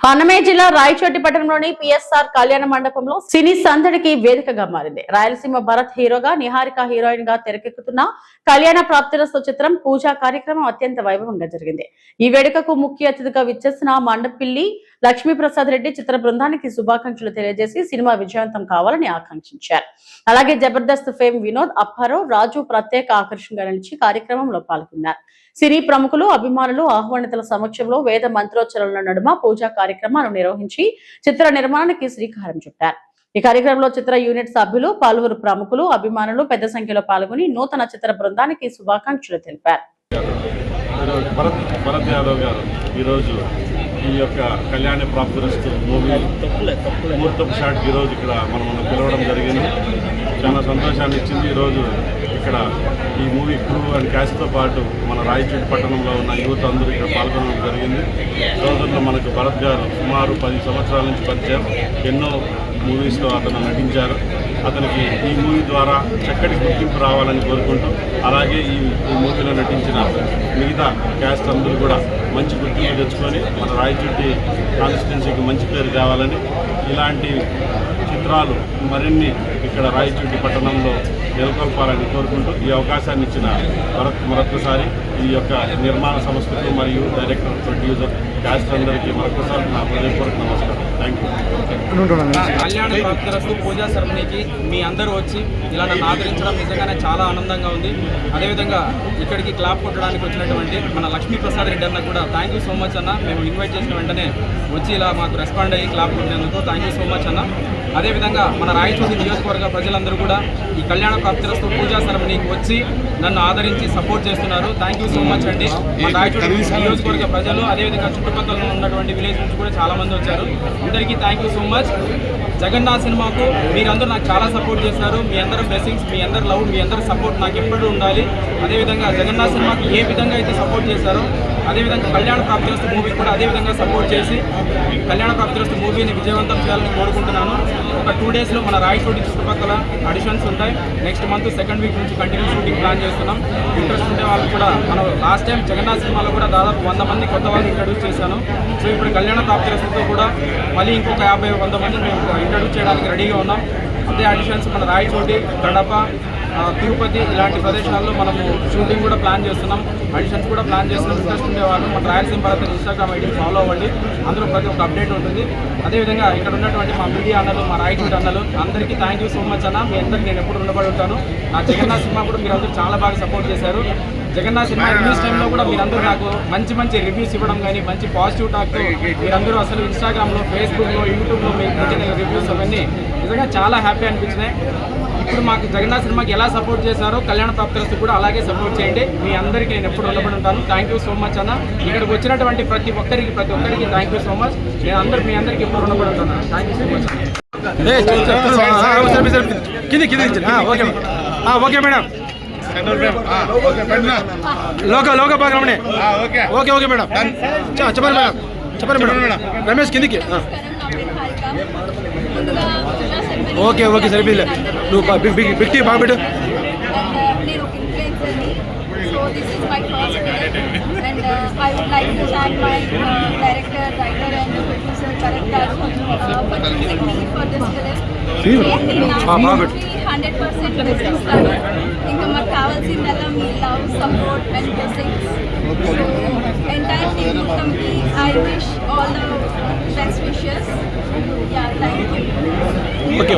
అన్నమయ్య జిల్లా రాయచోటి పట్టణంలోని పిఎస్ఆర్ కళ్యాణ మండపంలో సినీ సందడికి వేదికగా మారింది. రాయలసీమ భరత్ హీరోగా, నిహారిక హీరోయిన్ గా తెరకెక్కుతున్న కళ్యాణ ప్రాప్తిరస్తు చిత్రం పూజా కార్యక్రమం అత్యంత వైభవంగా జరిగింది. ఈ వేడుకకు ముఖ్య అతిథిగా విచ్చేసిన మండపిల్లి లక్ష్మీప్రసాద్ రెడ్డి చిత్ర బృందానికి శుభాకాంక్షలు తెలియజేసి సినిమా విజయవంతం కావాలని ఆకాంక్షించారు. అలాగే జబర్దస్త్ ఫేమ్ వినోద్, అప్పారావు, రాజు ప్రత్యేక ఆకర్షణగా నిలిచి కార్యక్రమంలో పాల్గొన్నారు. సినీ ప్రముఖులు, అభిమానులు, ఆహ్వానితుల సమక్షంలో వేద మంత్రోచ్చరణల నడుమ పూజా కార్యక్రమాలు నిర్వహించి చిత్ర నిర్మాణానికి శ్రీకారం చుట్టారు. ఈ కార్యక్రమంలో చిత్ర యూనిట్ సభ్యులు, పలువురు ప్రముఖులు, అభిమానులు పెద్ద సంఖ్యలో పాల్గొని నూతన చిత్ర బృందానికి శుభాకాంక్షలు తెలిపారు. ఈ యొక్క కళ్యాణ ప్రాప్తిరస్తు మూవీ ముహూర్తపు షాట్ ఈరోజు ఇక్కడ మనం పిలవడం జరిగింది. చాలా సంతోషాన్ని ఇచ్చింది. ఈరోజు ఇక్కడ ఈ మూవీ క్రూ అండ్ క్యాస్ట్తో పాటు మన రాయచోటి పట్టణంలో ఉన్న యువత అందరూ ఇక్కడ పాల్గొనడం జరిగింది. సోదరులు మనకు భరత్ గారు సుమారు 10 సంవత్సరాల నుంచి పరిచయం. ఎన్నో మూవీస్లో అతను నటించారు. అతనికి ఈ మూవీ ద్వారా చక్కటి గుర్తింపు రావాలని కోరుకుంటూ, అలాగే ఈ మూవీలో నటించిన మిగతా క్యాస్ట్ అందరూ కూడా మంచి గుర్తింపు తెచ్చుకొని మన రాయచోటి కాన్స్టిట్యున్సీకి మంచి పేరు కావాలని, ఇలాంటి చిత్రాలు మరిన్ని ఇక్కడ రాయచోటి పట్టణంలో నెలకొల్పాలని కోరుకుంటూ ఈ అవకాశాన్ని ఇచ్చిన మరొకసారి ఈ యొక్క నిర్మాణ సంస్థకు మరియు డైరెక్టర్, ప్రొడ్యూసర్, క్యాస్ట్ అందరికీ మరొకసారి నా హృదయపూర్వక నమస్కారం. Thank you. కళ్యాణ ప్రాప్తిరస్తు పూజా సెరమనీకి మీ అందరూ వచ్చి ఇలా నన్ను ఆదరించడం నిజంగానే చాలా ఆనందంగా ఉంది. అదేవిధంగా ఇక్కడికి క్లాప్ కొట్టడానికి వచ్చినటువంటి మన లక్ష్మీప్రసాద్ రెడ్డి అన్న కూడా థ్యాంక్ యూ సో మచ్ అన్న. మేము ఇన్వైట్ చేసిన వెంటనే వచ్చి ఇలా మాకు రెస్పాండ్ అయ్యి క్లాప్ కొట్టినందుకు థ్యాంక్ యూ సో మచ్ అన్న. అదేవిధంగా మన రాయచోటి నియోజకవర్గ ప్రజలందరూ కూడా ఈ కళ్యాణ ప్రాప్తిరస్తు పూజా సెరమనీకి వచ్చి నన్ను ఆదరించి సపోర్ట్ చేస్తున్నారు. థ్యాంక్ యూ సో మచ్ అండి. మన రాయచోటి నియోజకవర్గ ప్రజలు, అదేవిధంగా చుట్టుపక్కల ఉన్నటువంటి విలేజ్ నుంచి కూడా చాలా మంది వచ్చారు. అందరికీ thank you so much. Jagannath సినిమాకు మీరందరూ నాకు చాలా సపోర్ట్ చేస్తున్నారు. మీ అందరి బ్లెస్సింగ్స్, మీ అందరి లవ్, మీ అందరి సపోర్ట్ నాకు ఎప్పుడూ ఉండాలి. అదేవిధంగా జగన్నాథ్ సినిమాకి ఏ విధంగా అయితే సపోర్ట్ చేశారో అదేవిధంగా కళ్యాణ ప్రాప్తిరస్తు మూవీ కూడా అదేవిధంగా సపోర్ట్ చేసి కళ్యాణ ప్రాప్తిరస్తు మూవీని విజయవంతం చేయాలని కోరుకుంటున్నాను. ఒక 2 డేస్లో మన రాయచోటి చుట్టుపక్కల ఆడిషన్స్ ఉంటాయి. నెక్స్ట్ మంత్ 2nd వీక్ నుంచి కంటిన్యూ షూటింగ్ ప్లాన్ చేస్తున్నాం. ఇంట్రెస్ట్ ఉండే వాళ్ళు కూడా, మనం లాస్ట్ టైం జగన్నాథ్ సినిమాలో కూడా దాదాపు 100 మంది కొత్త వాళ్ళు ఇంట్రడ్యూస్ చేశాను. సో ఇప్పుడు కళ్యాణ ప్రాప్తిరస్తుతో కూడా మళ్ళీ ఇంకొక 50-100 మంది మేము ఇంట్రడ్యూస్ చేయడానికి రెడీగా ఉన్నాం. అదే ఆడిషన్స్ మన రాయచోటి, కడప, తిరుపతి ఇలాంటి ప్రదేశాల్లో మనము షూటింగ్ కూడా ప్లాన్ చేస్తున్నాం. ఆడిషన్స్ కూడా ప్లాన్ చేస్తున్నాం. ఇంట్రెస్ట్ ఉండేవాళ్ళు మన రాయలసీమ భారత్ ఇన్స్టాగ్రామ్ ఐడిని ఫాలో అవ్వండి. అందులో ప్రతి ఒక్క అప్డేట్ ఉంటుంది. అదేవిధంగా ఇక్కడ ఉన్నటువంటి మా మీడియా అన్నలు, మా రాయచోటి అన్నలు అందరికీ థ్యాంక్ యూ సో మచ్ అన్న. మీ అందరికీ నేను ఎప్పుడు రుణపడి ఉంటాను. నా జగన్నాథ్ సినిమా కూడా మీరు అందరూ చాలా బాగా సపోర్ట్ చేశారు. జగన్నాథ్ సినిమా రిలీజ్ టైంలో కూడా మీరందరూ నాకు మంచి రివ్యూస్ ఇవ్వడం కానీ, మంచి పాజిటివ్ టాక్తో మీరందరూ అసలు ఇన్స్టాగ్రామ్లో, ఫేస్బుక్లో, యూట్యూబ్లో మీకు వచ్చిన రివ్యూస్ అవన్నీ నిజంగా చాలా హ్యాపీ అనిపించినాయి. ఇప్పుడు మాకు జగన్నాథ్ సినిమాకి ఎలా సపోర్ట్ చేశారో కళ్యాణ ప్రాప్తిరస్తు కూడా అలాగే సపోర్ట్ చేయండి. మీ అందరికీ నేను ఎప్పుడు రుణపడి ఉంటాను. థ్యాంక్ యూ సో మచ్ అన్న. ఇక్కడికి వచ్చినటువంటి ప్రతి ఒక్కరికి థ్యాంక్ యూ సో మచ్. నేను మీ అందరికీ ఎప్పుడు రుణపడి ఉంటాను. Thank you so much. Okay madam. లోక భాగం ఓకే మేడం. చెప్పండి మేడం. రమేష్ కిందికి. ఓకే సరిపోయింది. నువ్వు బిగ్ టీ బాగా పెట్టు. నేను ఒక ఇన్ఫ్లుయెన్సర్ని. So this is my first film and I would like to thank my director, writer and producer కరెక్ట్ గారు for choosing me for this film. 100% ఇస్తాను. ఇంకా మాకు కావాల్సిందల్లా మీ love, support and blessings. Entire team మొత్తంకి I wish all the best wishes. Yeah, thank you. Okay.